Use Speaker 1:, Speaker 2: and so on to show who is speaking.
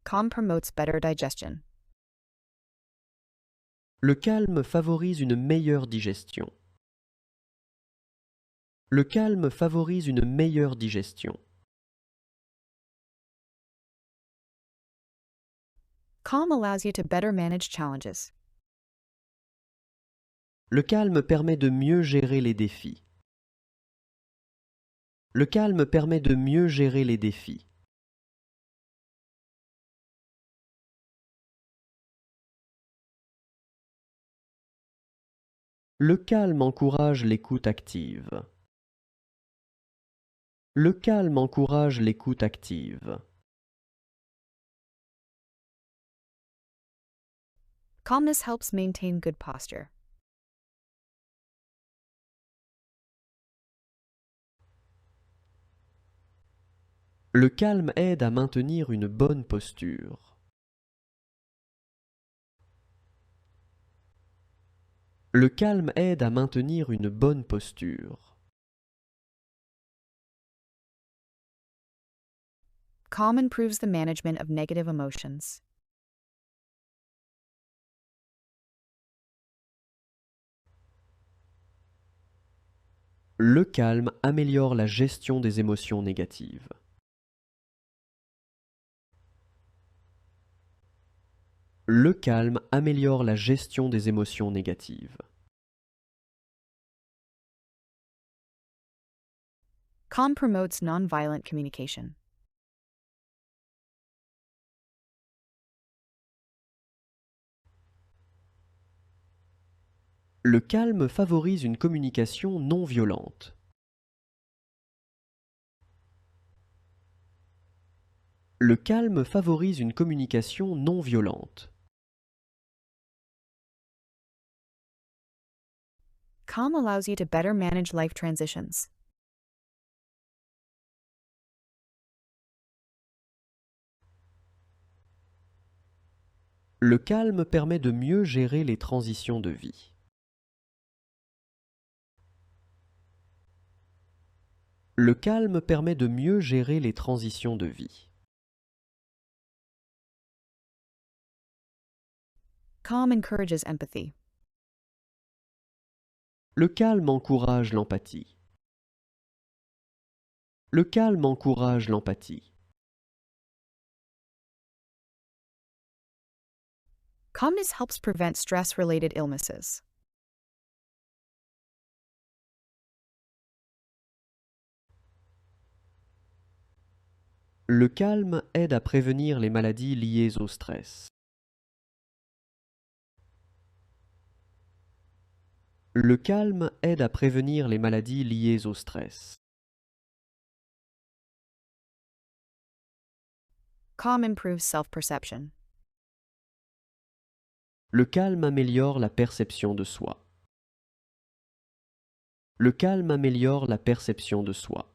Speaker 1: Calm promotes better digestion.
Speaker 2: Le calme favorise une meilleure digestion. Le calme favorise une meilleure digestion.
Speaker 1: Calm allows you to better manage challenges.
Speaker 2: Le calme permet de mieux gérer les défis. Le calme permet de mieux gérer les défis. Le calme encourage l'écoute active. Le calme encourage l'écoute active.
Speaker 1: Calmness helps maintain good posture.
Speaker 2: Le calme aide à maintenir une bonne posture. Le calme aide à maintenir une bonne posture.
Speaker 1: Calm improves the management of negative emotions.
Speaker 2: Le calme améliore la gestion des émotions négatives. Le calme améliore la gestion des émotions négatives.
Speaker 1: Calm promotes nonviolent communication.
Speaker 2: Le calme favorise une communication non violente. Le calme favorise une communication non violente.
Speaker 1: Calm allows you to better manage life transitions.
Speaker 2: Le calme permet de mieux gérer les transitions de vie. Le calme permet de mieux gérer les transitions de vie.
Speaker 1: Calm encourages empathy.
Speaker 2: Le calme encourage l'empathie. Le calme encourage l'empathie.
Speaker 1: Calmness helps prevent stress-related illnesses.
Speaker 2: Le calme aide à prévenir les maladies liées au stress. Le calme aide à prévenir les maladies liées au stress.
Speaker 1: Calm improves self-perception.
Speaker 2: Le calme améliore la perception de soi. Le calme améliore la perception de soi.